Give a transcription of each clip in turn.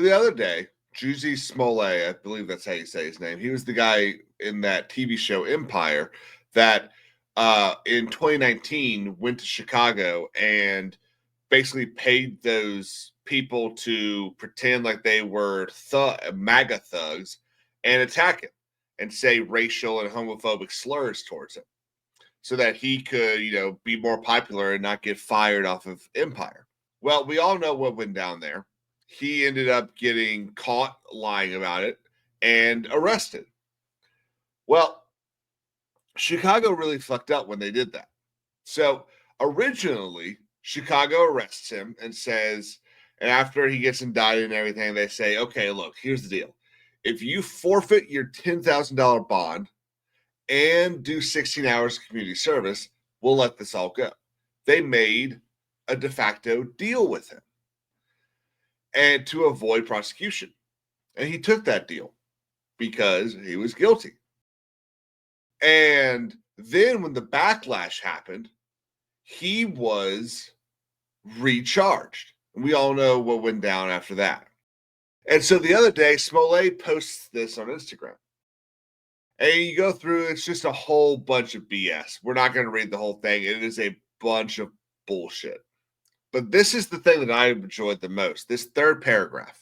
the other day, Jussie Smollett, I believe that's how you say his name. He was the guy in that TV show Empire that in 2019 went to Chicago and basically paid those people to pretend like they were MAGA thugs and attack him and say racial and homophobic slurs towards him so that he could, be more popular and not get fired off of Empire. Well, we all know what went down there. He ended up getting caught lying about it and arrested. Well, Chicago really fucked up when they did that. So originally, Chicago arrests him and says, and after he gets indicted and everything, they say, okay, look, here's the deal. If you forfeit your $10,000 bond and do 16 hours of community service, we'll let this all go. They made a de facto deal with him and to avoid prosecution. And he took that deal because he was guilty. And then when the backlash happened, he was recharged. And we all know what went down after that. And so the other day, Smollett posts this on Instagram. And you go through, it's just a whole bunch of BS. We're not going to read the whole thing. It is a bunch of bullshit. But this is the thing that I enjoyed the most. This third paragraph.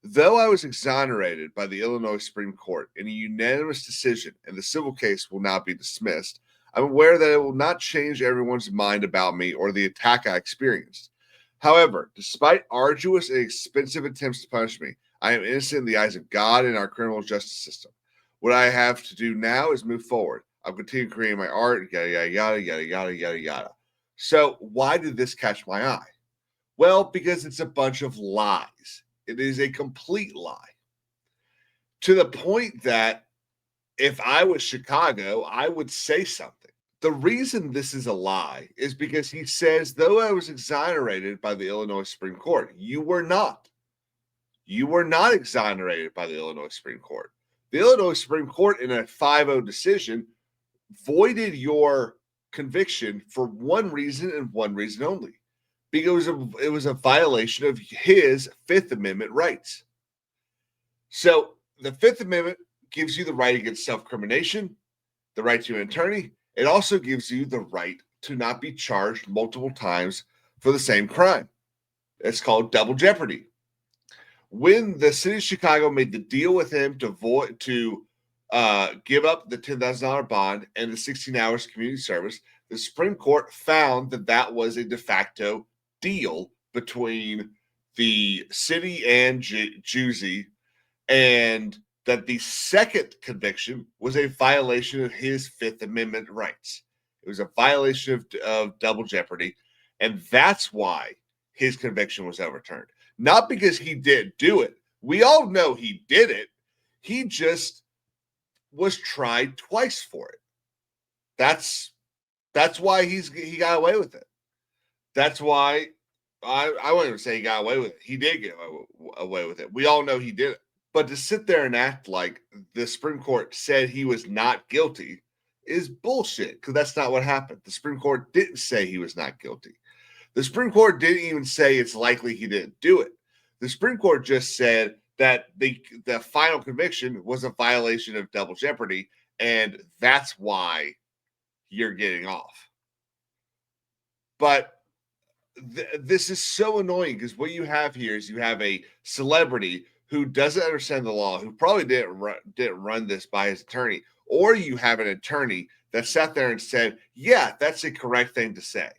Though I was exonerated by the Illinois Supreme Court in a unanimous decision and the civil case will now be dismissed, I'm aware that it will not change everyone's mind about me or the attack I experienced. However, despite arduous and expensive attempts to punish me, I am innocent in the eyes of God and our criminal justice system. What I have to do now is move forward. I'll continue creating my art, yada, yada, yada, yada, yada, yada, yada. So why did this catch my eye? Well, because it's a bunch of lies. It is a complete lie. To the point that if I was Chicago, I would say something. The reason this is a lie is because he says, though I was exonerated by the Illinois Supreme Court, you were not. You were not exonerated by the Illinois Supreme Court. The Illinois Supreme Court, in a 5-0 decision, voided your conviction for one reason and one reason only. Because it was a violation of his Fifth Amendment rights. So the Fifth Amendment gives you the right against self-incrimination, the right to an attorney. It also gives you the right to not be charged multiple times for the same crime. It's called double jeopardy. When the city of Chicago made the deal with him to give up the $10,000 bond and the 16 hours community service, the Supreme Court found that that was a de facto deal between the city and Jussie, and that the second conviction was a violation of his Fifth Amendment rights. It was a violation of double jeopardy, and that's why his conviction was overturned. Not because he didn't do it. We all know he did it. He just was tried twice for it. That's why he got away with it. That's why I won't even say he got away with it. He did get away with it. We all know he did it. But to sit there and act like the Supreme Court said he was not guilty is bullshit, because that's not what happened. The Supreme Court didn't say he was not guilty. The Supreme Court didn't even say it's likely he didn't do it. The Supreme Court just said that the final conviction was a violation of double jeopardy, and that's why you're getting off. But this is so annoying, because what you have here is you have a celebrity who doesn't understand the law, who probably didn't run this by his attorney, or you have an attorney that sat there and said, yeah, that's the correct thing to say.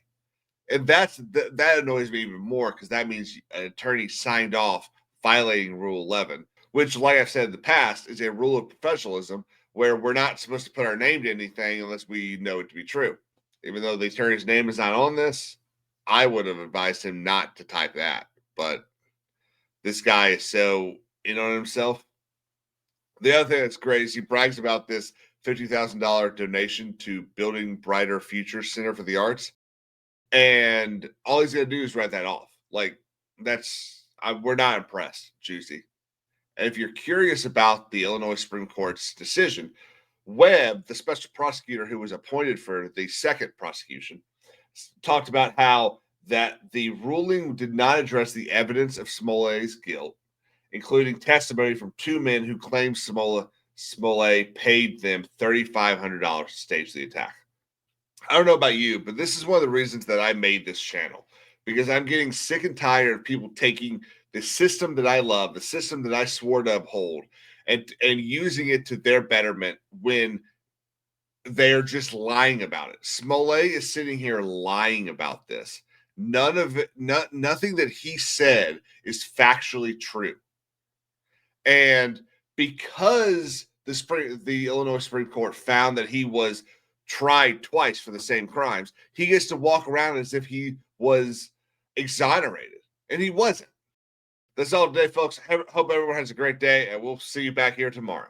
And that annoys me even more, because that means an attorney signed off violating Rule 11, which, like I've said in the past, is a rule of professionalism where we're not supposed to put our name to anything unless we know it to be true. Even though the attorney's name is not on this, I would have advised him not to type that. But this guy is so in on himself. The other thing that's great is he brags about this $50,000 donation to Building Brighter Future Center for the Arts. And all he's going to do is write that off. Like, we're not impressed, Jussie. And if you're curious about the Illinois Supreme Court's decision, Webb, the special prosecutor who was appointed for the second prosecution, talked about how that the ruling did not address the evidence of Smollett's guilt, including testimony from two men who claimed Smollett paid them $3,500 to stage the attack. I don't know about you, but this is one of the reasons that I made this channel, because I'm getting sick and tired of people taking the system that I love, the system that I swore to uphold, and using it to their betterment when they're just lying about it. Smollett is sitting here lying about this. None of it, nothing that he said is factually true. And because the Illinois Supreme Court found that he was tried twice for the same crimes, he gets to walk around as if he was exonerated, and he wasn't. That's all today, folks. Hope everyone has a great day, and we'll see you back here tomorrow.